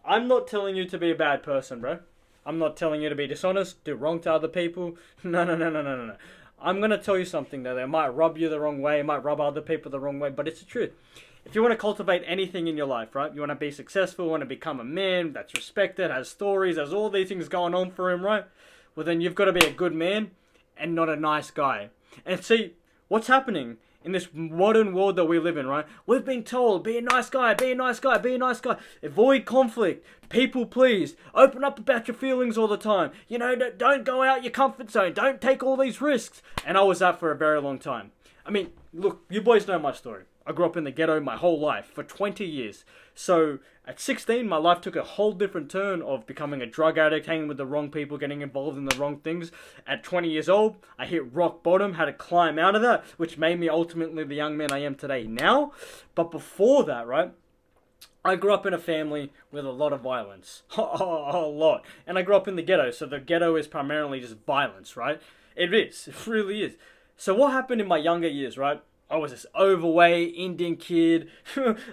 I'm not telling you to be a bad person, bro. I'm not telling you to be dishonest, do wrong to other people. No, no, no, no, no, no, no. I'm gonna tell you something though. That might rub you the wrong way, it might rub other people the wrong way, but it's the truth. If you want to cultivate anything in your life, right? You want to be successful, want to become a man that's respected, has stories, has all these things going on for him, right? Well, then you've got to be a good man and not a nice guy. And see, what's happening in this modern world that we live in, right? We've been told, be a nice guy, be a nice guy, be a nice guy. Avoid conflict, people please, open up about your feelings all the time. You know, don't go out your comfort zone, don't take all these risks. And I was that for a very long time. I mean, look, you boys know my story. I grew up in the ghetto my whole life for 20 years. So at 16, my life took a whole different turn of becoming a drug addict, hanging with the wrong people, getting involved in the wrong things. At 20 years old, I hit rock bottom, had to climb out of that, which made me ultimately the young man I am today now. But before that, right, I grew up in a family with a lot of violence. A lot. And I grew up in the ghetto, so the ghetto is primarily just violence, right? It is. It really is. So what happened in my younger years, right? I was this overweight Indian kid.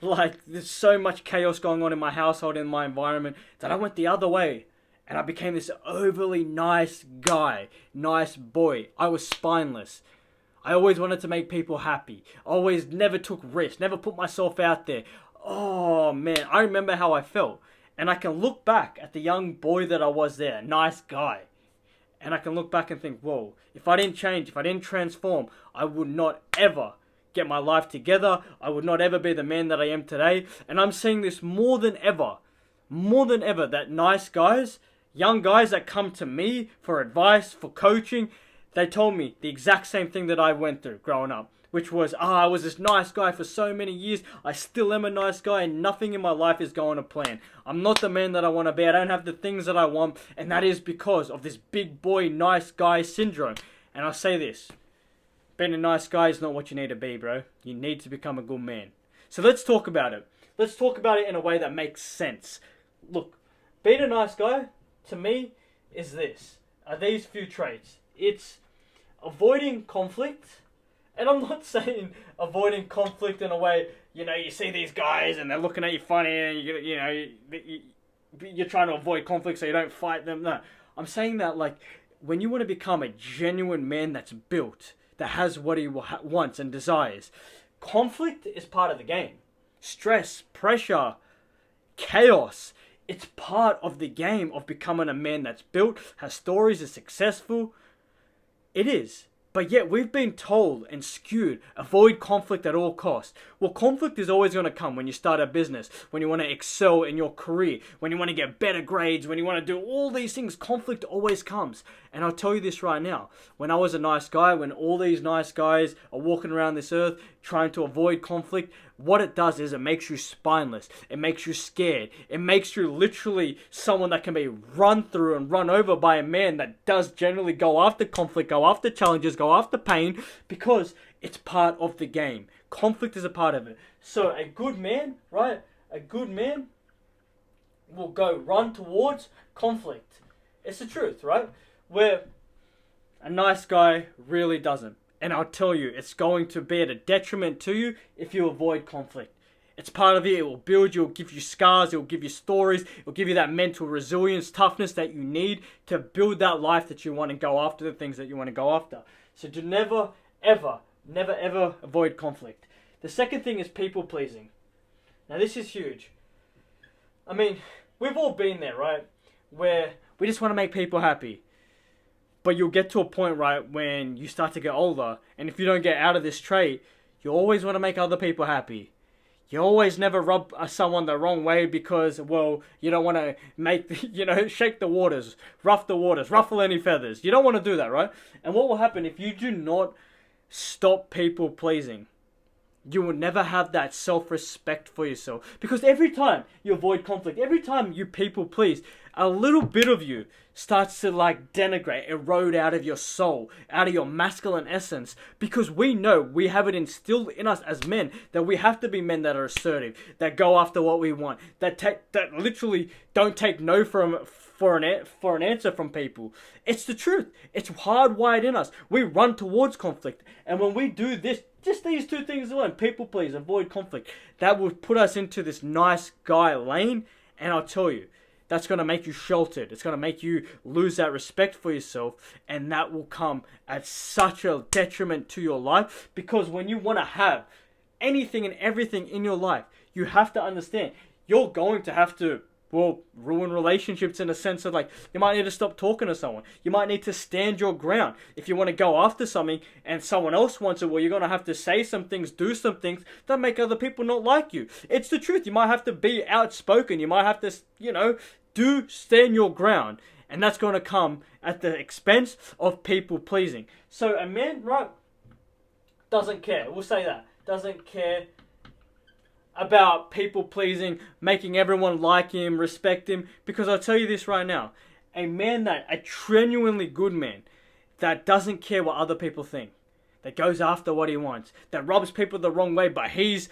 Like, there's so much chaos going on in my household, in my environment, that I went the other way. And I became this overly nice guy, nice boy. I was spineless. I always wanted to make people happy. Always never took risks, never put myself out there. Oh, man, I remember how I felt. And I can look back at the young boy that I was there, nice guy. And I can look back and think, whoa, if I didn't change, if I didn't transform, I would not ever get my life together. I would not ever be the man that I am today. And I'm seeing this more than ever, that nice guys, young guys that come to me for advice, for coaching, they told me the exact same thing that I went through growing up, which was, I was this nice guy for so many years. I still am a nice guy and nothing in my life is going to plan. I'm not the man that I want to be. I don't have the things that I want. And that is because of this big boy, nice guy syndrome. And I'll say this. Being a nice guy is not what you need to be, bro. You need to become a good man. So let's talk about it. Let's talk about it in a way that makes sense. Look, being a nice guy, to me, is this. Are these few traits. It's avoiding conflict. And I'm not saying avoiding conflict in a way, you know, you see these guys and they're looking at you funny and you're trying to avoid conflict so you don't fight them. No, I'm saying that like when you want to become a genuine man that's built, that has what he wants and desires, conflict is part of the game. Stress, pressure, chaos, it's part of the game of becoming a man that's built, has stories, is successful. It is. But yet we've been told and skewed, avoid conflict at all costs. Well, conflict is always going to come when you start a business, when you want to excel in your career, when you want to get better grades, when you want to do all these things. Conflict always comes. And I'll tell you this right now. When I was a nice guy, when all these nice guys are walking around this earth trying to avoid conflict, what it does is it makes you spineless. It makes you scared. It makes you literally someone that can be run through and run over by a man that does generally go after conflict, go after challenges, go after pain, because it's part of the game. Conflict is a part of it. So a good man, right? A good man will go run towards conflict. It's the truth, right? Where a nice guy really doesn't. And I'll tell you, it's going to be at a detriment to you if you avoid conflict. It's part of you. It will build you. It will give you scars. It will give you stories. It will give you that mental resilience, toughness that you need to build that life that you want and go after the things that you want to go after. So do never, ever avoid conflict. The second thing is people pleasing. Now this is huge. I mean, we've all been there, right? Where we just want to make people happy. But you'll get to a point, right, when you start to get older, and if you don't get out of this trait, you always want to make other people happy. You always never rub someone the wrong way because, well, you don't want to make, shake the waters, ruffle any feathers. You don't want to do that, right? And what will happen if you do not stop people pleasing? You will never have that self-respect for yourself. Because every time you avoid conflict, every time you people please, a little bit of you starts to denigrate, erode out of your soul, out of your masculine essence. Because we know, we have it instilled in us as men, that we have to be men that are assertive, that go after what we want, that literally don't take no for an answer from people. It's the truth. It's hardwired in us. We run towards conflict. And when we do this, just these two things alone, people please, avoid conflict, that will put us into this nice guy lane, And I'll tell you, that's going to make you sheltered. It's going to make you lose that respect for yourself. And that will come at such a detriment to your life. Because when you want to have anything and everything in your life, you have to understand you're going to have to, well, ruin relationships in a sense of like, you might need to stop talking to someone. You might need to stand your ground. If you want to go after something and someone else wants it, well, you're going to have to say some things, do some things that make other people not like you. It's the truth. You might have to be outspoken. You might have to, stand your ground. And that's going to come at the expense of people pleasing. So a man, right, doesn't care. We'll say that. Doesn't care about people pleasing, making everyone like him, respect him. Because I'll tell you this right now. A genuinely good man that doesn't care what other people think, that goes after what he wants, that rubs people the wrong way, but he's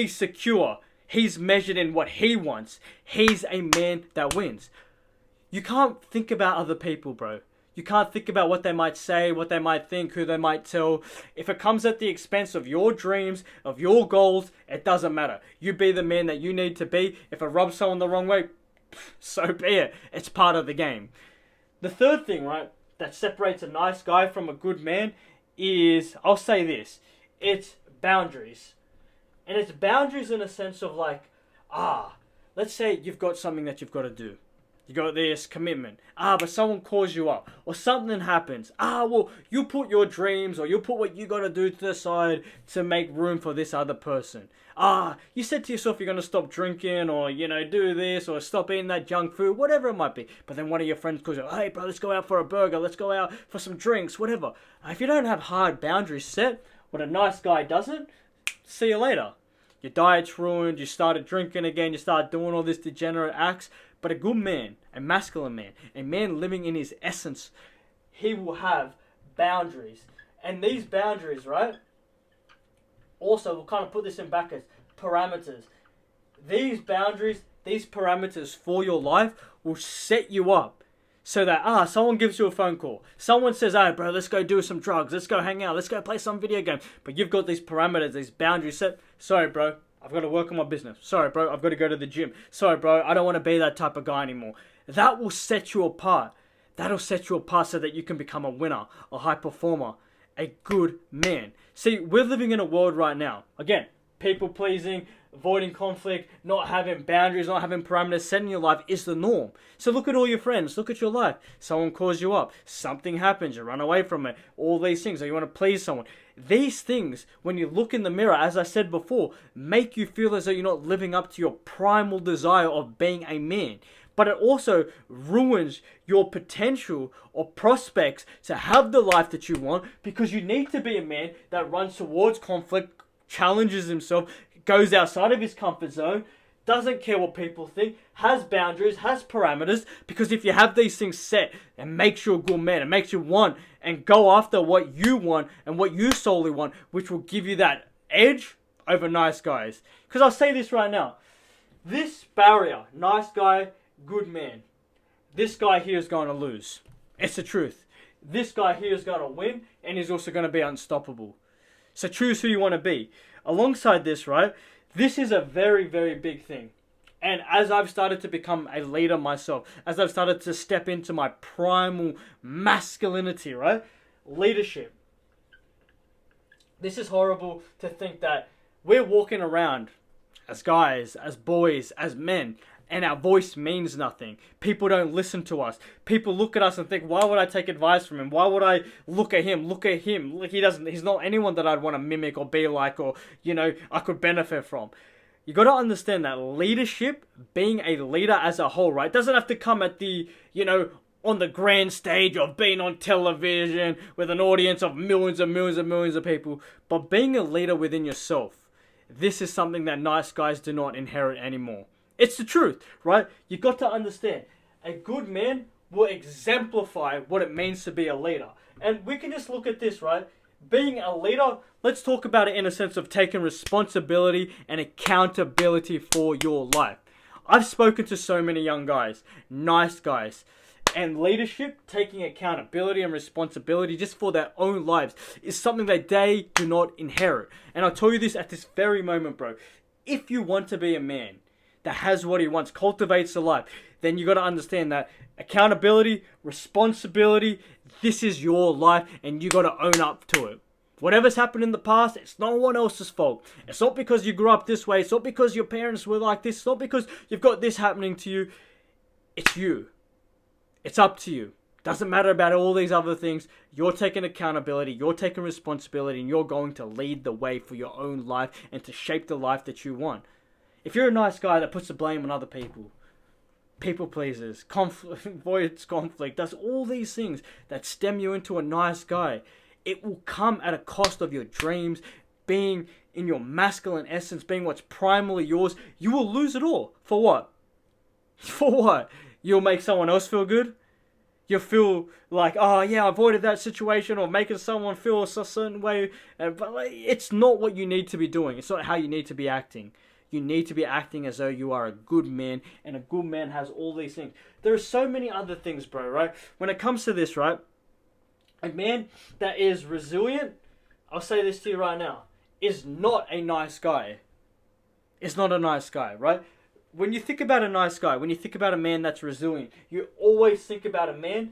secure. He's measured in what he wants. He's a man that wins. You can't think about other people, bro. You can't think about what they might say, what they might think, who they might tell. If it comes at the expense of your dreams, of your goals, it doesn't matter. You be the man that you need to be. If it rubs someone the wrong way, so be it. It's part of the game. The third thing, right, that separates a nice guy from a good man is, I'll say this, it's boundaries. And it's boundaries in a sense of like, let's say you've got something that you've got to do. You got this commitment. But someone calls you up. Or something happens. Well, you put your dreams or you put what you got to do to the side to make room for this other person. You said to yourself you're going to stop drinking or, do this or stop eating that junk food, whatever it might be. But then one of your friends calls you, hey, bro, let's go out for a burger. Let's go out for some drinks, whatever. If you don't have hard boundaries set, what a nice guy doesn't, see you later. Your diet's ruined. You started drinking again. You start doing all this degenerate acts. But a good man, a masculine man, a man living in his essence, he will have boundaries. And these boundaries, right? Also, we'll kind of put this in brackets, parameters. These boundaries, these parameters for your life will set you up. So that, someone gives you a phone call. Someone says, hey, bro, let's go do some drugs. Let's go hang out. Let's go play some video game. But you've got these parameters, these boundaries set. Sorry, bro. I've got to work on my business. Sorry, bro. I've got to go to the gym. Sorry, bro. I don't want to be that type of guy anymore. That will set you apart. That'll set you apart so that you can become a winner, a high performer, a good man. See, we're living in a world right now. Again, people pleasing, avoiding conflict, not having boundaries, not having parameters set in your life is the norm. So look at all your friends. Look at your life. Someone calls you up. Something happens. You run away from it. All these things. Or you want to please someone. These things, when you look in the mirror, as I said before, make you feel as though you're not living up to your primal desire of being a man. But it also ruins your potential or prospects to have the life that you want, because you need to be a man that runs towards conflict, challenges himself, goes outside of his comfort zone, doesn't care what people think, has boundaries, has parameters, because if you have these things set, it makes you a good man. It makes you want and go after what you want and what you solely want, which will give you that edge over nice guys. Because I'll say this right now. This barrier, nice guy, good man, this guy here is going to lose. It's the truth. This guy here is going to win, and he's also going to be unstoppable. So choose who you want to be. Alongside this, right, this is a very, very big thing. And as I've started to become a leader myself, as I've started to step into my primal masculinity, right, leadership. This is horrible to think that we're walking around as guys, as boys, as men, and our voice means nothing. People don't listen to us. People look at us and think, why would I take advice from him? Why would I look at him? Like he's not anyone that I'd want to mimic or be like, or, I could benefit from. You got to understand that leadership, being a leader as a whole, right, doesn't have to come at the, on the grand stage of being on television with an audience of millions and millions and millions of people, but being a leader within yourself. This is something that nice guys do not inherit anymore. It's the truth, right? You got to understand, a good man will exemplify what it means to be a leader. And we can just look at this, right? Being a leader, let's talk about it in a sense of taking responsibility and accountability for your life. I've spoken to so many young guys, nice guys, and leadership, taking accountability and responsibility just for their own lives, is something that they do not inherit. And I'll tell you this at this very moment, bro. If you want to be a man that has what he wants, cultivates the life, then you got to understand that accountability, responsibility, this is your life and you got to own up to it. Whatever's happened in the past, it's no one else's fault. It's not because you grew up this way. It's not because your parents were like this. It's not because you've got this happening to you. It's you. It's up to you. Doesn't matter about all these other things. You're taking accountability. You're taking responsibility. And you're going to lead the way for your own life and to shape the life that you want. If you're a nice guy that puts the blame on other people, people pleasers, avoids conflict, does all these things that stem you into a nice guy, it will come at a cost of your dreams, being in your masculine essence, being what's primarily yours. You will lose it all. For what? For what? You'll make someone else feel good? You'll feel like, oh yeah, I avoided that situation, or making someone feel a certain way. But it's not what you need to be doing. It's not how you need to be acting. You need to be acting as though you are a good man, and a good man has all these things. There are so many other things, bro, right? When it comes to this, right? A man that is resilient, I'll say this to you right now, is not a nice guy. It's not a nice guy, right? When you think about a nice guy, when you think about a man that's resilient, you always think about a man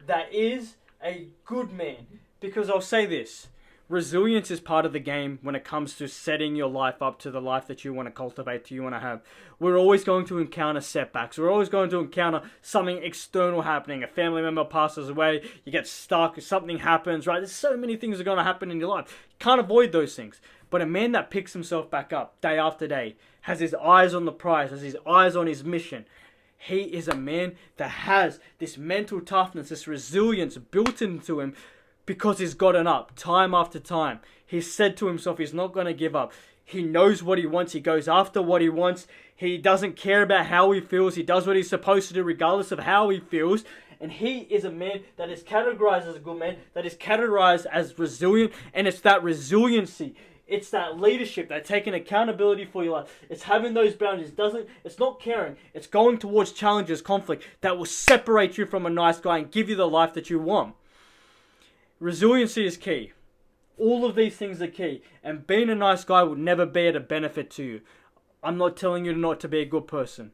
that is a good man. Because I'll say this, resilience is part of the game when it comes to setting your life up to the life that you want to cultivate, you want to have. We're always going to encounter setbacks. We're always going to encounter something external happening. A family member passes away, you get stuck, something happens, right? There's so many things that are going to happen in your life. You can't avoid those things. But a man that picks himself back up day after day, has his eyes on the prize, has his eyes on his mission, he is a man that has this mental toughness, this resilience built into him, because he's gotten up time after time. He's said to himself he's not going to give up. He knows what he wants. He goes after what he wants. He doesn't care about how he feels. He does what he's supposed to do regardless of how he feels. And he is a man that is categorized as a good man, that is categorized as resilient. And it's that resiliency, it's that leadership, that taking accountability for your life. It's having those boundaries. It's not caring. It's going towards challenges, conflict, that will separate you from a nice guy and give you the life that you want. Resiliency is key. All of these things are key. And being a nice guy will never be at a benefit to you. I'm not telling you not to be a good person.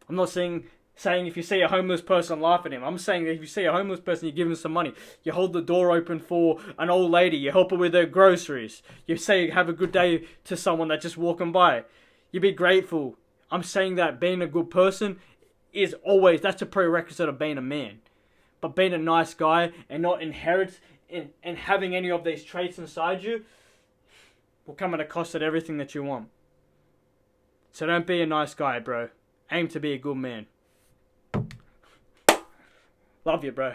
I'm not saying if you see a homeless person, laugh at him. I'm saying that if you see a homeless person, you give him some money. You hold the door open for an old lady. You help her with her groceries. You say have a good day to someone that's just walking by. You be grateful. I'm saying that being a good person is always, that's a prerequisite of being a man. But being a nice guy and not inherit and having any of these traits inside you will come at a cost of everything that you want. So don't be a nice guy, bro. Aim to be a good man. Love you, bro.